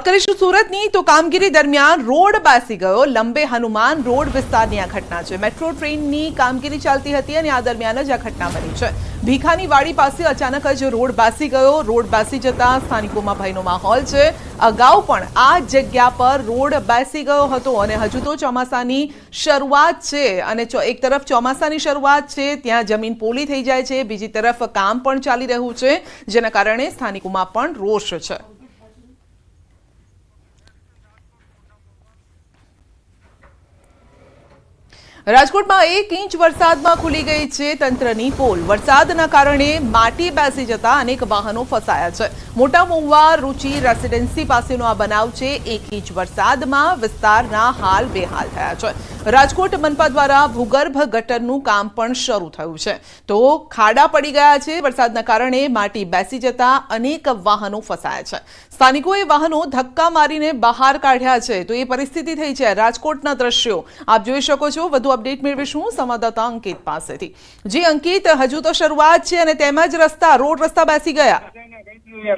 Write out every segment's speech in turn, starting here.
કરીશું સુરતની તો કામગીરી દરમિયાન રોડ બેસી ગયો. લંબે હનુમાન રોડ વિસ્તારની આ ઘટના છે. મેટ્રો ટ્રેનની કામગીરી ચાલતી હતી અને આ દરમિયાન જ આ ઘટના બની છે. ભીખાની વાડી પાસે અચાનક જ રોડ બેસી ગયો. રોડ બેસી જતા સ્થાનિકોમાં ભયનો માહોલ છે. અગાઉ પણ આ જગ્યા પર રોડ બેસી ગયો હતો અને હજુ તો ચોમાસાની શરૂઆત છે અને એક તરફ ચોમાસાની શરૂઆત છે, ત્યાં જમીન પોલી થઈ જાય છે, બીજી તરફ કામ પણ ચાલી રહ્યું છે, જેના કારણે સ્થાનિકોમાં પણ રોષ છે. રાજકોટમાં 1 ઇંચ વરસાદમાં ખુલી ગઈ છે તંત્રની પોલ. વરસાદના કારણે માટી બેસી જતા અનેક વાહનો ફસાયા છે. મોટા મહુવા રુચિ રેસિડેન્સી પાસેનો આ બનાવ છે. 1 ઇંચ વરસાદમાં વિસ્તારના હાલ બેહાલ થયા છે. રાજકોટ મનપા દ્વારા ભૂગર્ભ ગટરનું કામ પણ શરૂ થયું છે, તો ખાડા પડી ગયા છે. વરસાદના કારણે માટી બેસી જતા અનેક વાહનો ફસાયા છે. સ્થાનિકોએ વાહનો ધક્કા મારીને બહાર કાઢ્યા છે. તો એ પરિસ્થિતિ થઈ છે. રાજકોટના દ્રશ્યો આપ જોઈ શકો છો. વધુ અપડેટ મેળવીશું સંવાદદાતા અંકિત પાસેથી. જી અંકિત, હજુ તો શરૂઆત છે અને તેમાં જ રોડ રસ્તા બેસી ગયા.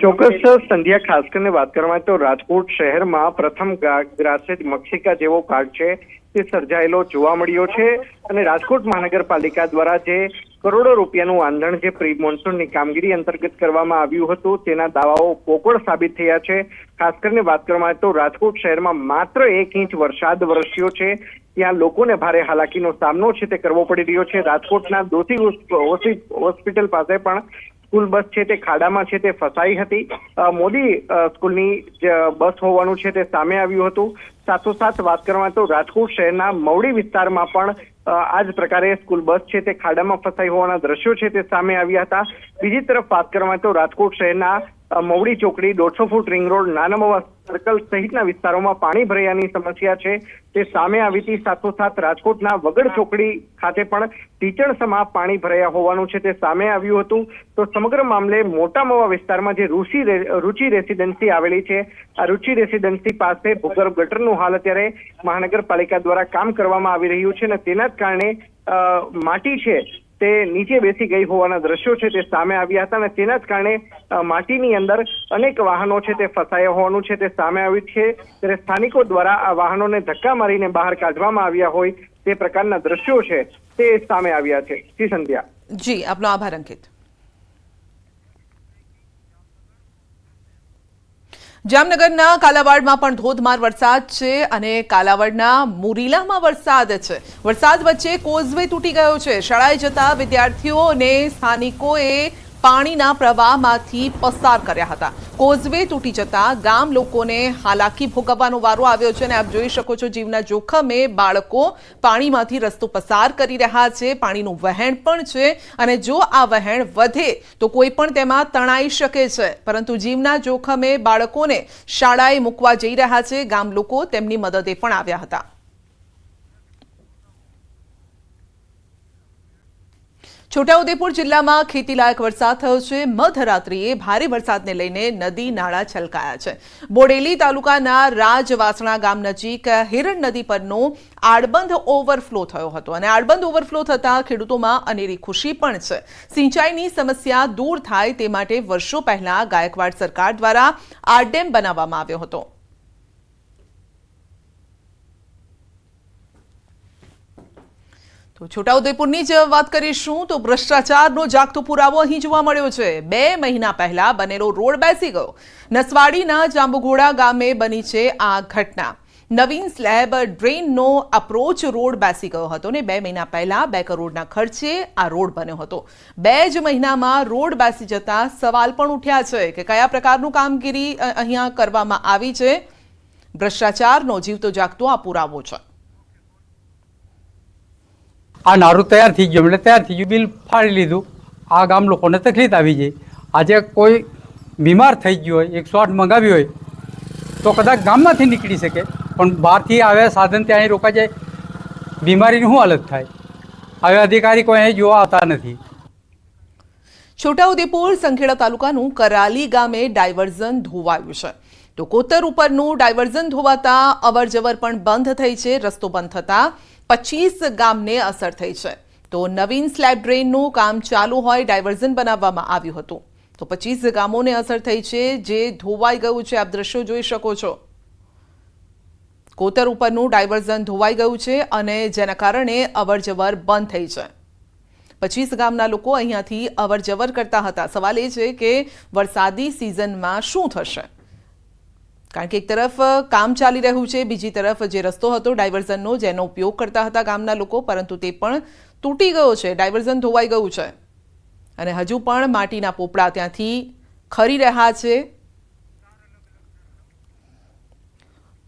ચોક્કસ સંધ્યા, ખાસ કરીને વાત કરવામાં તો રાજકોટ શહેરમાં પ્રથમ ગ્રાસિત મક્ષિકા જેવો કાળ છે તે સર્જાયેલો જોવા મળ્યો છે અને રાજકોટ મહાનગરપાલિકા દ્વારા જે કરોડો રૂપિયાનું આંધણ જે પ્રી મોન્સૂનની કામગીરી અંતર્ગત કરવામાં આવ્યું હતું તેના દાવાઓ પોકળ સાબિત થયા છે. ખાસ કરીને વાત કરવામાં તો રાજકોટ શહેરમાં માત્ર 1 ઇંચ વરસાદ વરસ્યો છે, ત્યાં લોકોને ભારે હાલાકીનો સામનો છે તે કરવો પડી રહ્યો છે. રાજકોટના દોશી હોસ્પિટલ પાસે પણ સ્કૂલ બસ છે તે ખાડામાં છે તે ફસાઈ હતી. મોદી સ્કૂલની બસ હોવાનું છે તે સામે આવ્યું હતું. સાથોસાથ વાત કરવામાં તો રાજકોટ શહેરના મવડી વિસ્તારમાં પણ આ જ પ્રકારે સ્કૂલ બસ છે તે ખાડામાં ફસાઈ હોવાના દ્રશ્યો છે તે સામે આવ્યા હતા. બીજી તરફ વાત કરવામાં તો રાજકોટ શહેરના મવડી ચોકડી, 150 ફૂટ રિંગ રોડ, નાના મવા સર્કલ સહિતના વિસ્તારોમાં પાણી ભરાયાની સમસ્યા છે તે સામે આવી હતી. સાથોસાથ રાજકોટના વગડ ચોકડી ખાતે પણ ટીચણસમાં પાણી ભરાયા હોવાનું છે તે સામે આવ્યું હતું. તો સમગ્ર મામલે મોટા મવા વિસ્તારમાં જે રુચિ રેસિડેન્સી આવેલી છે, આ રુચિ રેસિડેન્સી પાસે ભૂગર્ભ ગટરનું હાલ અત્યારે મહાનગરપાલિકા દ્વારા કામ કરવામાં આવી રહ્યું છે અને તેના જ કારણે માટી છે તે નીચે બેસી ગઈ હોવાના દ્રશ્યો છે તે સામે આવ્યા હતા અને તેના જ કારણે માટીની અંદર અનેક વાહનો છે તે ફસાયા હોવાનું છે તે સામે આવ્યું છે. ત્યારે સ્થાનિકો દ્વારા આ વાહનોને ધક્કા મારીને બહાર કાઢવામાં આવ્યા હોય તે પ્રકારના દ્રશ્યો છે તે સામે આવ્યા છે. જી સંધ્યા. જી, આપનો આભાર અંકિત. જામનગરના કાલાવાડમાં પણ ધોધમાર વરસાદ છે અને કાલાવાડના મુરીલામાં વરસાદ છે. વરસાદ વચ્ચે કોઝવે તૂટી ગયો છે. શાળાએ જતા વિદ્યાર્થીઓને સ્થાનિકોએ પાણીના પ્રવાહમાંથી પસાર કર્યા હતા. કોઝવે તૂટી જતા ગામ લોકોને હાલાકી ભોગવવાનો વારો આવ્યો છે અને આપ જોઈ શકો છો જીવના જોખમે બાળકો પાણીમાંથી રસ્તો પસાર કરી રહ્યા છે. પાણીનું વહેણ પણ છે અને જો આ વહેણ વધે તો કોઈ પણ તેમાં તણાઈ શકે છે, પરંતુ જીવના જોખમે બાળકોને શાળાએ મૂકવા જઈ રહ્યા છે. ગામ લોકો તેમની મદદે પણ આવ્યા હતા. છોટાઉદેપુર જિલ્લામાં ખેતીલાયક વરસાદ થયો છે. મધરાત્રિએ ભારે વરસાદને લઈને નદી નાળા છલકાયા છે. બોડેલી તાલુકાના રાજવાસણા ગામ નજીક હિરણ નદી પરનો આડબંધ ઓવરફ્લો થયો હતો અને આડબંધ ઓવરફ્લો થતા ખેડૂતોમાં અનેરી ખુશી પણ છે. સિંચાઈની સમસ્યા દૂર થાય તે માટે વર્ષો પહેલા ગાયકવાડ સરકાર દ્વારા આ ડેમ બનાવવામાં આવ્યો હતો. તો છોટાઉદેપુરની જ વાત કરીશું તો ભ્રષ્ટાચારનો જાગતો પુરાવો અહીં જોવા મળ્યો છે. 2 મહિના પહેલા બનેલો રોડ બેસી ગયો. નસવાડીના જાંબુઘોડા ગામે બની છે આ ઘટના. નવીન સ્લેબ ડ્રેનનો અપ્રોચ રોડ બેસી ગયો હતો ને 2 મહિના પહેલા 2 કરોડના ખર્ચે આ રોડ બન્યો હતો. 2 જ મહિનામાં રોડ બેસી જતા સવાલ પણ ઉઠ્યા છે કે કયા પ્રકારનું કામગીરી અહીંયા કરવામાં આવી છે. ભ્રષ્ટાચારનો જીવતો જાગતો આ પુરાવો છે. આ નારું તૈયાર થઈ ગયું, એટલે તૈયાર થઈ ગયું, બિલ ફાડી લીધું. આ ગામ લોકોને તકલીફ આવી જાય. આજે કોઈ બીમાર થઈ ગયું હોય, 108 મંગાવી હોય તો કદાચ ગામમાંથી નીકળી શકે, પણ બહારથી આવ્યા સાધન ત્યાં અહીં રોકાઈ જાય, બીમારીની શું હાલત થાય? હવે અધિકારી કોઈ અહીં જોવા આવતા નથી. છોટાઉદેપુર સંખેડા તાલુકાનું કરાલી ગામે ડાયવર્ઝન ધોવાયું છે. તો કોતર ઉપરનું ડાયવર્ઝન ધોવાતા અવરજવર પણ બંધ થઈ છે. રસ્તો બંધ થતા 25 ગામને અસર થઈ છે. તો નવીન સ્લેબ ડ્રેનનું કામ ચાલુ હોય ડાયવર્ઝન બનાવવામાં આવ્યું હતું. તો 25 ગામોને અસર થઈ છે, જે ધોવાઈ ગયું છે। આપ દ્રશ્યો જોઈ શકો છો, કોતર ઉપરનું ડાયવર્ઝન ધોવાઈ ગયું છે અને જેના કારણે અવરજવર બંધ થઈ છે। 25 ગામના લોકો અહીંયાથી અવરજવર કરતા હતા। સવાલ એ છે કે વરસાદી સિઝનમાં શું થશે, કારણ કે એક તરફ કામ ચાલી રહ્યું છે, બીજી તરફ જે રસ્તો હતો ડાયવર્ઝનનો જેનો ઉપયોગ કરતા હતા ગામના લોકો, પરંતુ તે પણ તૂટી ગયો છે, ડાયવર્ઝન ધોવાઈ ગયું છે અને હજુ પણ માટીના પોપડા ત્યાંથી ખરી રહ્યા છે।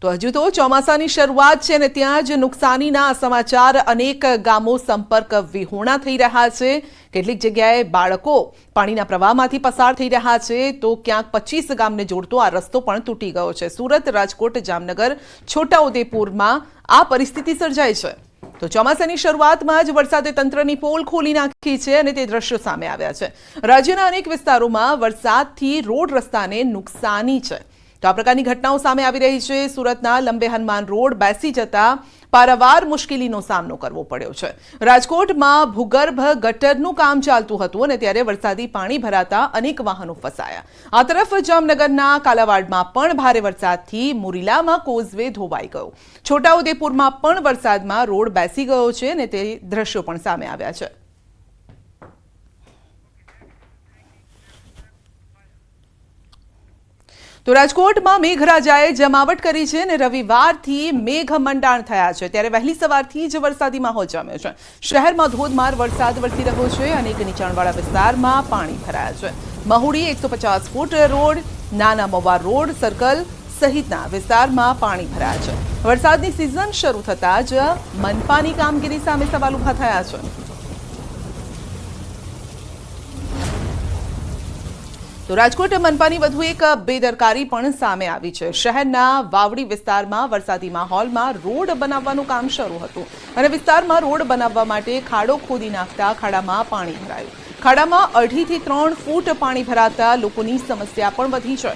તો હજુ તો ચોમાસાની શરૂઆત છે અને ત્યાં જ નુકસાનીના સમાચાર। અનેક ગામો સંપર્ક વિહોણા થઈ રહ્યા છે। કેટલીક જગ્યાએ બાળકો પાણીના પ્રવાહમાંથી પસાર થઈ રહ્યા છે, તો ક્યાંક 25 ગામને જોડતો આ રસ્તો પણ તૂટી ગયો છે। સુરત, રાજકોટ, જામનગર, છોટાઉદેપુરમાં આ પરિસ્થિતિ સર્જાઈ છે। તો ચોમાસાની શરૂઆતમાં જ વરસાદે તંત્રની પોલ ખોલી નાખી છે અને તે દ્રશ્યો સામે આવ્યા છે। રાજ્યના અનેક વિસ્તારોમાં વરસાદથી રોડ રસ્તાને નુકસાની છે। તો આ પ્રકારની ઘટનાઓ સામે આવી રહી છે। સુરતના લંબે હનુમાન રોડ બેસી જતા પારાવાર મુશ્કેલીનો સામનો કરવો પડ્યો છે। રાજકોટમાં ભૂગર્ભ ગટરનું કામ ચાલતું હતું અને ત્યારે વરસાદી પાણી ભરાતા અનેક વાહનો ફસાયા। આ તરફ જામનગરના કાલાવાડમાં પણ ભારે વરસાદથી મુરીલામાં કોઝવે ધોવાઈ ગયો। છોટાઉદેપુરમાં પણ વરસાદમાં રોડ બેસી ગયો છે અને તે દ્રશ્યો પણ સામે આવ્યા છે। તો રાજકોટમાં મેઘરાજાએ જમાવટ કરી છે અને રવિવારથી મેઘમંડાણ થયા છે, ત્યારે વહેલી સવારથી જ વરસાદી માહોલ જામ્યો છે। શહેરમાં ધોધમાર વરસાદ વરસી રહ્યો છે। અનેક નીચાણવાળા વિસ્તારમાં પાણી ભરાયા છે। મહુડી 150 ફૂટ રોડ, નાના મવા રોડ સર્કલ સહિતના વિસ્તારમાં પાણી ભરાયા છે। વરસાદની સિઝન શરૂ થતાં જ મનપાની કામગીરી સામે સવાલ ઉભા થયા છે। તો રાજકોટ મનપાની વધુ એક બેદરકારી પણ સામે આવી છે। શહેરના વાવડી વિસ્તારમાં વરસાદી માહોલમાં રોડ બનાવવાનું કામ શરૂ હતું અને વિસ્તારમાં રોડ બનાવવા માટે ખાડો ખોદી નાખતા ખાડામાં પાણી ભરાયું। ખાડામાં 2.5 થી 3 ફૂટ પાણી ભરાતા લોકોની સમસ્યા પણ વધી છે।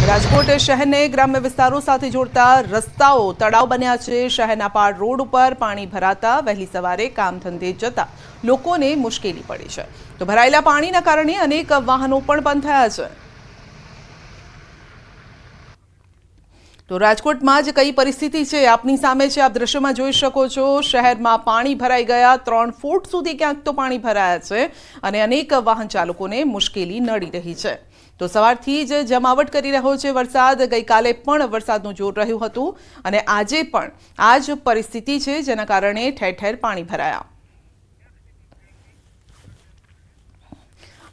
રાજકોટ શહેરને ગ્રામ્ય વિસ્તારો સાથે જોડતા રસ્તાઓ તળાવ બન્યા છે। શહેરના પાડ રોડ ઉપર પાણી ભરાતા વહેલી સવારે કામ ધંધે જતા લોકોને મુશ્કેલી પડી છે। તો ભરાયેલા પાણીના કારણે અનેક વાહનો પણ બંધ થયા છે। તો રાજકોટમાં જ કઈ પરિસ્થિતિ છે આપની સામે છે, આપ દ્રશ્યમાં જોઈ શકો છો। શહેરમાં પાણી ભરાઈ ગયા, 3 ફૂટ સુધી ક્યાંક તો પાણી ભરાયા છે અને અનેક વાહન ચાલકોને મુશ્કેલી નડી રહી છે। તો સવારથી જ જમાવટ કરી રહ્યો છે વરસાદ। ગઈકાલે પણ વરસાદનું જોર રહ્યું હતું અને આજે પણ આ જ પરિસ્થિતિ છે, જેના કારણે ઠેર ઠેર પાણી ભરાયા।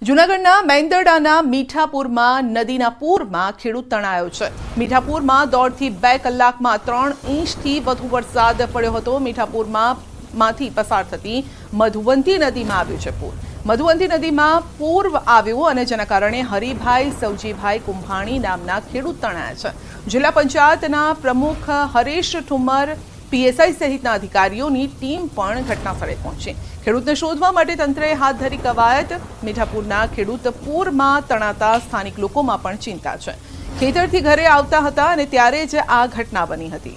જૂનાગઢના મેંદરડાના મીઠાપુરમાં નદીના પૂરમાં ખેડૂત તણાયો છે। મીઠાપુરમાં 1.5 થી 2 કલાકમાં 3 ઇંચથી વધુ વરસાદ પડ્યો હતો। મીઠાપુરમાંથી પસાર થતી મધુવંતી નદીમાં આવ્યું છે પૂર। મધુવંતી નદીમાં પૂર આવ્યું અને જેના કારણે હરિભાઈ સવજીભાઈ કુંભાણી નામના ખેડૂત તણાયા છે। જિલ્લા પંચાયતના પ્રમુખ હરેશ ઠુમર, પીએસઆઈ સહિતના અધિકારીઓની ટીમ પણ ઘટનાસ્થળે પહોંચી। ખેડૂતને શોધવા માટે તંત્રએ હાથ ધરી કવાયત। મીઠાપુરના ખેડૂત પૂરમાં તણાતા સ્થાનિક લોકોમાં પણ ચિંતા છે। ખેતરથી ઘરે આવતા હતા અને ત્યારે જ આ ઘટના બની હતી।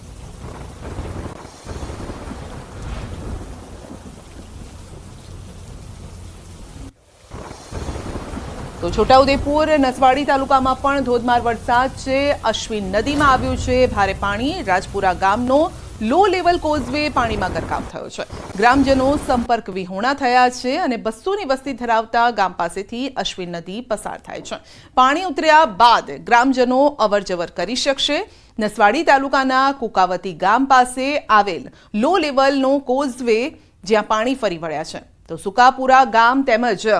તો છોટાઉદેપુર નસવાડી તાલુકામાં પણ ધોધમાર વરસાદ છે। અશ્વિન નદીમાં આવ્યું છે ભારે પાણી। રાજપુરા ગામનો લો લેવલ કોઝવે પાણીમાં ગરકાવ થયો છે। ગ્રામજનો સંપર્ક વિહોણા થયા છે અને 200ની વસ્તી ધરાવતા ગામ પાસેથી અશ્વિન નદી પસાર થાય છે। પાણી ઉતર્યા બાદ ગ્રામજનો અવરજવર કરી શકશે। નસવાડી તાલુકાના કુકાવતી ગામ પાસે આવેલ લો લેવલનો કોઝવે જ્યાં પાણી ફરી વળ્યા છે, તો સુકાપુરા ગામ તેમજ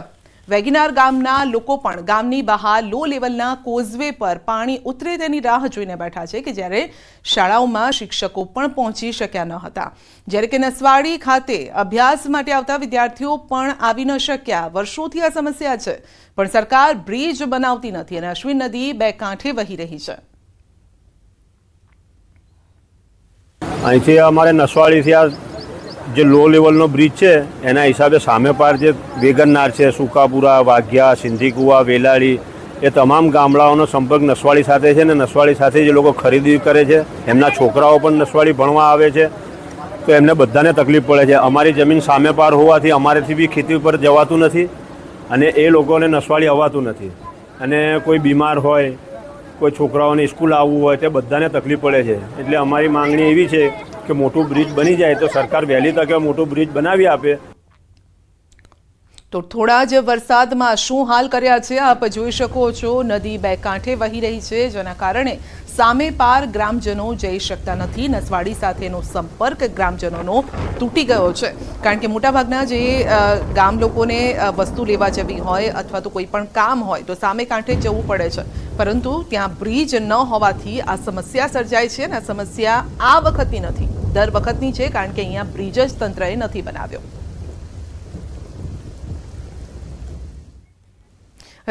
વેગીનાર ગામના લોકો પણ ગામની બહાર લો લેવલના કોઝવે પર પાણી ઉતરે તેની રાહ જોઈને બેઠા છે કે જ્યારે શાળાઓમાં શિક્ષકો પણ પહોંચી શક્યા ન હતા। જ્યારે કે નસવાડી ખાતે અભ્યાસ માટે આવતા વિદ્યાર્થીઓ પણ આવી ન શક્યા। વર્ષોથી આ સમસ્યા છે, પણ સરકાર બ્રિજ બનાવતી નથી અને અશ્વિન નદી બે કાંઠે વહી રહી છે। અહીંથી અમારે નસવાડીથી આ જે લો લેવલનો બ્રિજ છે એના હિસાબે સામે પાર જે વેગનનાર છે, સુકાપુરા, વાઘિયા, સિંધીકુવા, વેલાળી એ તમામ ગામડાઓનો સંપર્ક નસવાડી સાથે છે ને નસવાડી સાથે જે લોકો ખરીદી કરે છે, એમના છોકરાઓ પણ નસવાડી ભણવા આવે છે। તો એમને બધાને તકલીફ પડે છે. અમારી જમીન સામે પાર હોવાથી અમારેથી બી ખેતી પર જવાતું નથી અને એ લોકોને નસવાડી આવવાતું નથી. અને કોઈ બીમાર હોય, કોઈ છોકરાઓને સ્કૂલ આવવું હોય તે બધાને તકલીફ પડે છે. એટલે અમારી માંગણી એવી છે કે મોટું બ્રિજ બની જાય તો સરકાર વહેલી તકે મોટું બ્રિજ બનાવી આપે. તો થોડા જ વરસાદમાં શું હાલ કર્યા છે આપ જોઈ શકો છો. નદી બે કાંઠે વહી રહી છે, જેના કારણે સામે પાર ગ્રામજનો જઈ શકતા નથી. નસવાડી સાથેનો સંપર્ક ગ્રામજનોનો તૂટી ગયો છે, કારણ કે મોટાભાગના જે ગામ લોકોને વસ્તુ લેવા જવી હોય અથવા તો કોઈ પણ કામ હોય તો સામે કાંઠે જવું પડે છે, પરંતુ ત્યાં બ્રિજ ન હોવાથી આ સમસ્યા સર્જાય છે. અને આ સમસ્યા આ વખતની નથી, દર વખતની છે, કારણ કે અહીંયા બ્રિજ જ તંત્રએ નથી બનાવ્યો.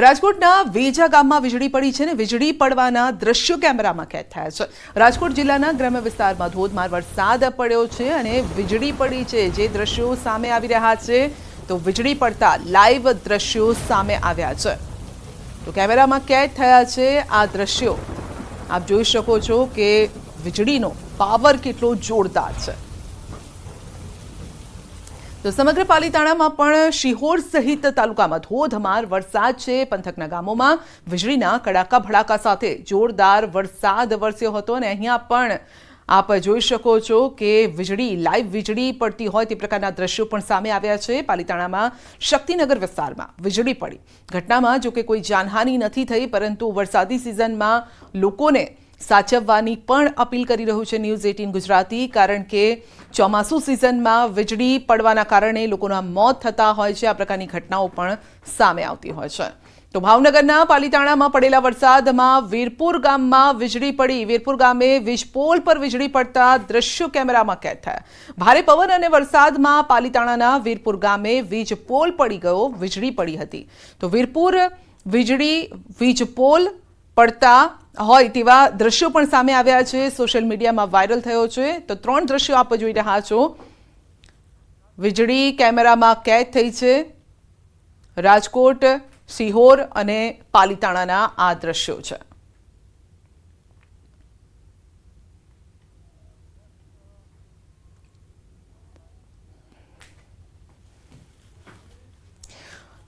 રાજકોટના વેજા ગામમાં વીજળી પડી છે ને વીજળી પડવાના દ્રશ્યો કેમેરામાં કેદ થયા છે. રાજકોટ જિલ્લાના ગ્રામ્ય વિસ્તારમાં ધોધમાર વરસાદ પડ્યો છે અને વીજળી પડી છે, જે દ્રશ્યો સામે આવી રહ્યા છે. તો વીજળી પડતા લાઈવ દ્રશ્યો સામે આવ્યા છે, તો કેમેરામાં કેદ થયા છે આ દ્રશ્યો. આપ જોઈ શકો છો કે વીજળીનો પાવર કેટલો જોરદાર છે. તો સમગ્ર પાલીતાણામાં પણ શિહોર સહિત તાલુકામાં ધોધમાર વરસાદ છે. પંથકના ગામોમાં વીજળીના કડાકા ભડાકા સાથે જોરદાર વરસાદ વરસ્યો હતો અને અહીંયા પણ આપ જોઈ શકો છો કે વીજળી લાઈવ વીજળી પડતી હોય તે પ્રકારના દ્રશ્યો પણ સામે આવ્યા છે. પાલીતાણામાં શક્તિનગર વિસ્તારમાં વીજળી પડી ઘટનામાં જો કે કોઈ જાનહાનિ નથી થઈ, પરંતુ વરસાદી સિઝનમાં લોકોને સાચવવાની પણ અપીલ કરી રહ્યું છે ન્યૂઝ 18 ગુજરાતી, કારણ કે ચોમાસુ સિઝનમાં વીજળી પડવાના કારણે લોકોના મોત થતા હોય છે. આ પ્રકારની ઘટનાઓ પણ સામે આવતી હોય છે. તો ભાવનગરના પાલીતાણામાં પડેલા વરસાદમાં વીરપુર ગામમાં વીજળી પડી. વીરપુર ગામે વીજપોલ પર વીજળી પડતા દ્રશ્યો કેમેરામાં કેદ થયા. ભારે પવન અને વરસાદમાં પાલીતાણાના વીરપુર ગામે વીજપોલ પડી ગયો, વીજળી પડી હતી. તો વીરપુર વીજપોલ પડતા હોય તેવા દ્રશ્યો પણ સામે આવ્યા છે, સોશિયલ મીડિયામાં વાયરલ થયો છે. તો 3 દ્રશ્યો આપ જોઈ રહ્યા છો. વીજળી કેમેરામાં કેદ થઈ છે. રાજકોટ, સિહોર અને પાલીતાણાના આ દ્રશ્યો છે.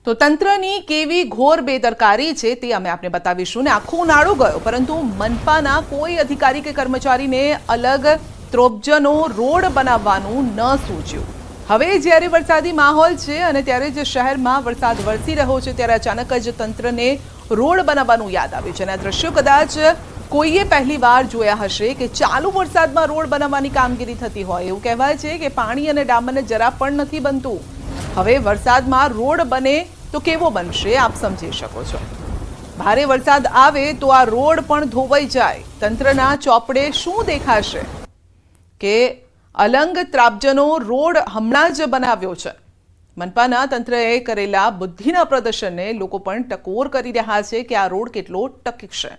તો તંત્રની કેવી ઘોર બેદરકારી છે તે અમે આપને બતાવીશું. ને આખો ઉનાળો ગયો, પરંતુ મનપાના કોઈ અધિકારી કે કર્મચારીને અલગ ત્રોપજનો રોડ બનાવવાનું ન સૂચ્યું. હવે જ્યારે વરસાદી માહોલ છે અને ત્યારે જ શહેરમાં વરસાદ વરસી રહ્યો છે, ત્યારે અચાનક જ તંત્રને રોડ બનાવવાનું યાદ આવ્યું છે. અને આ દ્રશ્યો કદાચ કોઈએ પહેલી વાર જોયા હશે કે ચાલુ વરસાદમાં રોડ બનાવવાની કામગીરી થતી હોય. એવું કહેવાય છે કે પાણી અને ડામરને જરા પણ નથી બનતું. હવે વરસાદમાં રોડ બને તો કેવો બનશે આપ સમજી શકો છો. ભારે વરસાદ આવે તો આ રોડ પણ ધોવાઈ જાય. તંત્રના ચોપડે શું દેખાશે કે અલંગ ત્રાપજનો રોડ હમણાં જ બનાવ્યો છે. મનપાના તંત્રએ કરેલા બુદ્ધિના પ્રદર્શનને લોકો પણ ટકોર કરી રહ્યા છે કે આ રોડ કેટલો ટકશે.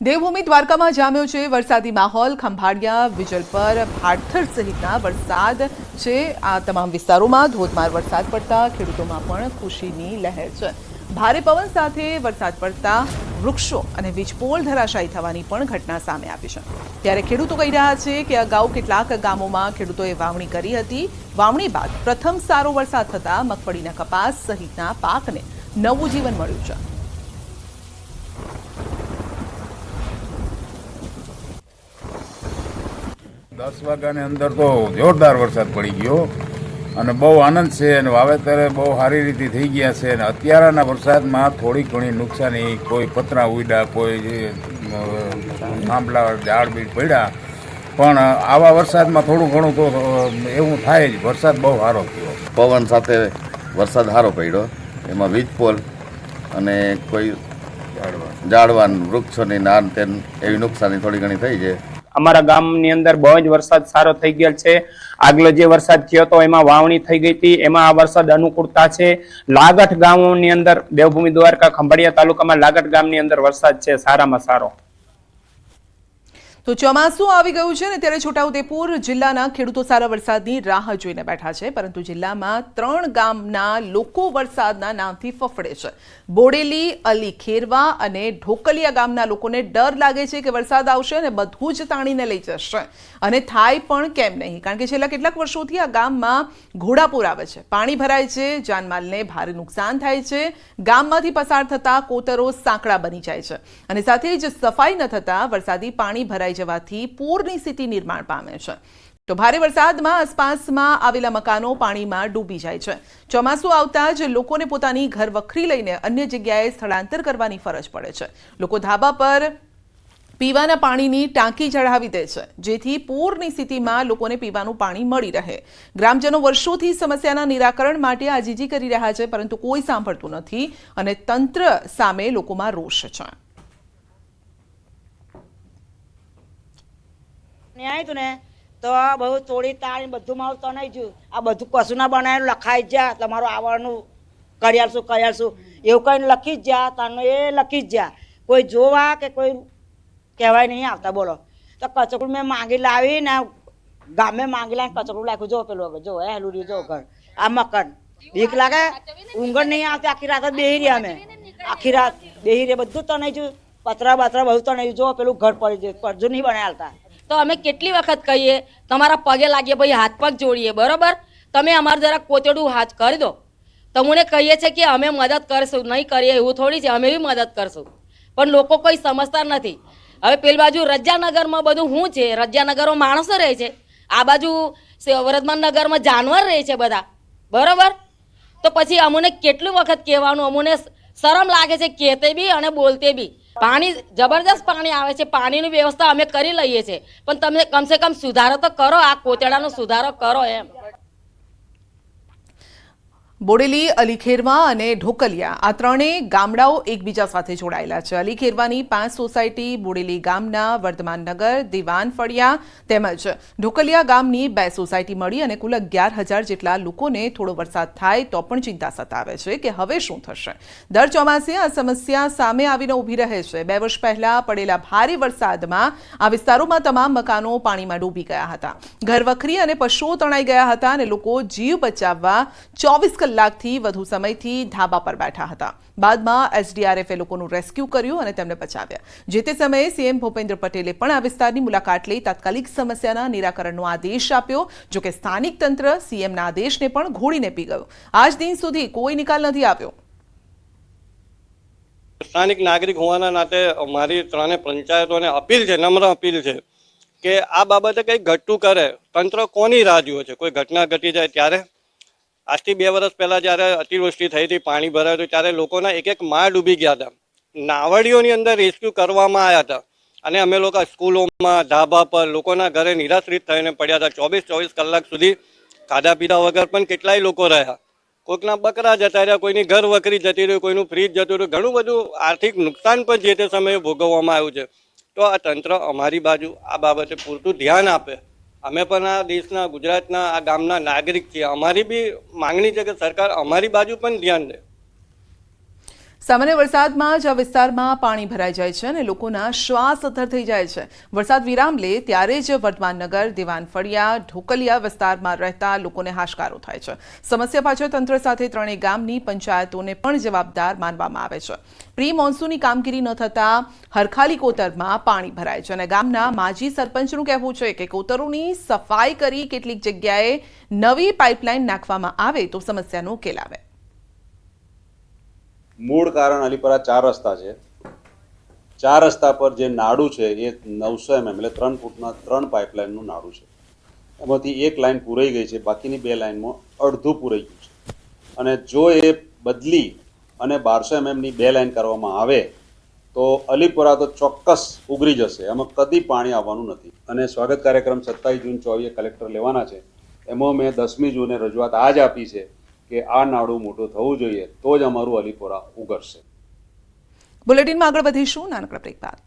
દેવભૂમિ દ્વારકામાં જામ્યો છે વરસાદી માહોલ. ખંભાળિયા, વિજલપર, ભાડથર સહિતના વરસાદ છે. આ તમામ વિસ્તારોમાં ધોધમાર વરસાદ પડતા ખેડૂતોમાં પણ ખુશીની લહેર છે. ભારે પવન સાથે વરસાદ પડતા વૃક્ષો અને વીજપોલ ધરાશાયી થવાની પણ ઘટના સામે આવી છે. ત્યારે ખેડૂતો કહી રહ્યા છે કે અગાઉ કેટલાક ગામોમાં ખેડૂતોએ વાવણી કરી હતી. વાવણી બાદ પ્રથમ સારો વરસાદ થતા મગફળીના કપાસ સહિતના પાકને નવું જીવન મળ્યું છે. દસ વાગ્યાની અંદર તો જોરદાર વરસાદ પડી ગયો અને બહુ આનંદ છે અને વાવેતર બહુ સારી રીતે થઈ ગયા છે. અને અત્યારના વરસાદમાં થોડી ઘણી નુકસાની, કોઈ પતરા ઉડ્યા, કોઈ થાંભલા ઝાડ બીડ પડ્યા, પણ આવા વરસાદમાં થોડું ઘણું તો એવું થાય જ. વરસાદ બહુ સારો થયો, પવન સાથે વરસાદ સારો પડ્યો. એમાં વીજપોલ અને કોઈ ઝાડવાન વૃક્ષોની નાન તેન એવી નુકસાની થોડી ઘણી થઈ છે. અમારા ગામની અંદર બહુ જ વરસાદ સારો થઈ ગયેલ છે. આગલો જે વરસાદ થયો હતો એમાં વાવણી થઈ ગઈ હતી, એમાં આ વરસાદ અનુકૂળતા છે. લાગઠ ગામોની અંદર દેવભૂમિ દ્વારકા ખંભાળિયા તાલુકામાં લાગઠ ગામની અંદર વરસાદ છે સારામાં સારો. તો ચોમાસું આવી ગયું છે ને ત્યારે છોટાઉદેપુર જિલ્લાના ખેડૂતો સારા વરસાદની રાહ જોઈને બેઠા છે, પરંતુ જિલ્લામાં 3 ગામના લોકો વરસાદના નામથી ફફડે છે. બોડેલી, અલી ખેરવા અને ઢોકલિયા ગામના લોકોને ડર લાગે છે કે વરસાદ આવશે અને બધું જ તાણીને લઈ જશે, અને થાય પણ કેમ નહીં, કારણ કે છેલ્લા કેટલાક વર્ષોથી આ ગામમાં ઘોડાપૂર આવે છે, પાણી ભરાય છે, જાનમાલને ભારે નુકસાન થાય છે, ગામમાંથી પસાર થતા કોતરો સાંકડા બની જાય છે, અને સાથે જ સફાઈ ન થતા વરસાદી પાણી ભરાઈ જવાથી પૂરની સ્થિતિ નિર્માણ પામે છે. તો ભારે વરસાદમાં આસપાસમાં આવેલા મકાનો પાણીમાં ડૂબી જાય છે. ચોમાસું આવતા જ લોકોને પોતાની ઘર વખરી લઈને અન્ય જગ્યાએ સ્થળાંતર કરવાની ફરજ પડે છે. લોકો ધાબા પર પીવાના પાણીની ટાંકી ચઢાવી દે છે, જેથી પૂરની સ્થિતિમાં લોકોને પીવાનું પાણી મળી રહે. ગ્રામજનો વર્ષોથી સમસ્યાના નિરાકરણ માટે આજીજી કરી રહ્યા છે, પરંતુ કોઈ સાંભળતું નથી અને તંત્ર સામે લોકોમાં રોષ છે. આવ્યું હતું ને તો બહુ તોડી તાળી બધું મારું તણાઈ ગયું. આ બધું કશું ના બનાવેલું લખાઈ જ જા, તમારું આવવાનું કરિયાલશું એવું કઈ લખી જ જા, તને એ લખી જ જા. કોઈ જોવા કે કોઈ કહેવાય નહીં આવતા. બોલો તો કચકડું મેં માંગી લાવી ને ગામે માંગી લાવીને કચકડું લાખ્યું. જો પેલું જો હેલું રહ્યું, જો ઘર આ મકાન બીક લાગે, ઊંઘ નહીં આવતી. આખી રાત બેહી રહ્યા અમે, આખી રાત બેહી રહ્યા. બધું તણાઈ ગયું, પતરા બતરા બધું તણાઈ ગયું. જો પેલું ઘર પડી ગયું, પડજુ નહીં બનાવતા. તો અમે કેટલી વખત કહીએ, તમારા પગે લાગીએ, ભાઈ હાથ પગ જોડીએ, બરોબર, તમે અમારું જરા કોતેડું હાથ કરી દો. તમને કહીએ છીએ કે અમે મદદ કરશું, નહીં કરીએ એવું થોડી છે, અમે બી મદદ કરશું, પણ લોકો કોઈ સમજતા નથી. હવે પેલી બાજુ રજાનગરમાં બધું શું છે, રજાનગરમાં માણસો રહે છે, આ બાજુ વર્ધમાનનગરમાં જાનવર રહે છે બધા, બરોબર. તો પછી અમને કેટલી વખત કહેવાનું, અમને શરમ લાગે છે કહેતે બી અને બોલતે બી. પાણી જબરદસ્ત પાણી આવે છે, પાણીની વ્યવસ્થા અમે કરી લઈએ છીએ, પણ તમે કમસે કમ સુધારો તો કરો, આ કોતેડાનો સુધારો કરો એમ. બોડેલી, અલી ખેરવા અને ઢોકલિયા આ ત્રણેય ગામડાઓ એકબીજા સાથે જોડાયેલા છે. અલી ખેરવાની 5 સોસાયટી, બોડેલી ગામના વર્ધમાનનગર, દિવાન ફળિયા તેમજ ઢોકલિયા ગામની 2 સોસાયટી મળી અને કુલ 11,000 જેટલા લોકોને થોડો વરસાદ થાય તો પણ ચિંતા સતાવે છે કે હવે શું થશે. દર ચોમાસે આ સમસ્યા સામે આવીને ઊભી રહે છે. 2 વર્ષ પહેલા પડેલા ભારે વરસાદમાં આ વિસ્તારોમાં તમામ મકાનો પાણીમાં ડૂબી ગયા હતા, ઘરવખરી અને પશુઓ તણાઈ ગયા હતા અને લોકો જીવ બચાવવા 24 કલાકથી વધુ સમયથી ધાબા પર બેઠા હતા. બાદમાં એસડીઆરએફે લોકોનું રેસ્ક્યુ કર્યું અને તેમને બચાવ્યા. જે તે સમયે સીએમ ભૂપેન્દ્ર પટેલે પણ આ વિસ્તારની મુલાકાત લઈ તાત્કાલિક સમસ્યાના નિરાકરણનો આદેશ આપ્યો. જોકે સ્થાનિક તંત્ર સીએમના આદેશને પણ ઘોડીને પી ગયું. આજ દિન સુધી કોઈ નિકાલ નથી આવ્યો. સ્થાનિક નાગરિક હોવાના નાતે મારી 3 પંચાયતોને અપીલ છે, નમ્ર અપીલ છે કે આ બાબતે કંઈક ઘટતું કરે. તંત્ર કોની રાહ જુએ છે? કોઈ ઘટના ઘટી જાય ત્યારે? આજથી 2 વર્ષ પહેલા જ્યારે અતિવૃષ્ટિ થઈ હતી, પાણી ભરાયું હતું, ત્યારે લોકોના એક માળ ડૂબી ગયા હતા. નાવડીઓની અંદર રેસ્ક્યુ કરવામાં આવ્યા હતા અને અમે લોકો સ્કૂલોમાં, ધાબા પર, લોકોના ઘરે નિરાશ્રિત થઈને પડ્યા હતા. 24 કલાક સુધી ખાધા પીધા વગર પણ કેટલાય લોકો રહ્યા. કોઈકના બકરા જતા રહ્યા, કોઈની ઘર વકરી જતી રહી, કોઈનું ફ્રીજ જતું રહ્યું. ઘણું બધું આર્થિક નુકસાન પણ જે તે સમયે ભોગવવામાં આવ્યું છે. તો આ તંત્ર અમારી બાજુ આ બાબતે પૂરતું ધ્યાન આપે. અમે પણ આ દેશના, ગુજરાતના, આ ગામના નાગરિક છીએ. અમારી બી માંગણી છે કે સરકાર અમારી બાજુ પણ ધ્યાન દે. સામાન્ય વરસાદમાં જ આ વિસ્તારમાં પાણી ભરાઈ જાય છે અને લોકોના શ્વાસ અધર થઈ જાય છે. વરસાદ વિરામ લે ત્યારે જ વર્ધમાનનગર, દિવાન ફળિયા, ઢોકલિયા વિસ્તારમાં રહેતા લોકોને હાશકારો થાય છે. સમસ્યા પાછળ તંત્ર સાથે 3 ગામની પંચાયતોને પણ જવાબદાર માનવામાં આવે છે. પ્રી મોન્સૂનની કામગીરી ન થતા હરખાલી કોતરમાં પાણી ભરાય છે અને ગામના માજી સરપંચનું કહેવું છે કે કોતરોની સફાઈ કરી કેટલીક જગ્યાએ નવી પાઇપલાઇન નાખવામાં આવે તો સમસ્યાનો ઉકેલ આવે. મૂળ કારણ અલીપરા 4 રસ્તા છે. 4 રસ્તા પર જે નાડું છે એ 900 mm એટલે 3 ફૂટના 3 પાઇપલાઇનનું નાડું છે. એમાંથી એક લાઇન પૂરાઈ ગઈ છે, બાકીની 2 લાઇનમાં અડધું પૂરાઈ ગયું છે. અને જો એ બદલી અને 1200 mm ની 2 લાઇન કરવામાં આવે તો અલીપરા તો ચોક્કસ ઉગરી જશે, એમાં કદી પાણી આવવાનું નથી. અને સ્વાગત કાર્યક્રમ 27 જૂન 24 કલેક્ટર લેવાના છે. એમાં મેં 10મી જૂને રજૂઆત આજ આપી છે કે આ નાડું મોટું થવું જોઈએ, તો જ અમારું અલીપોરા ઉગરશે. બુલેટિનમાં આગળ વધીશું નાનકડા બ્રેક બાદ.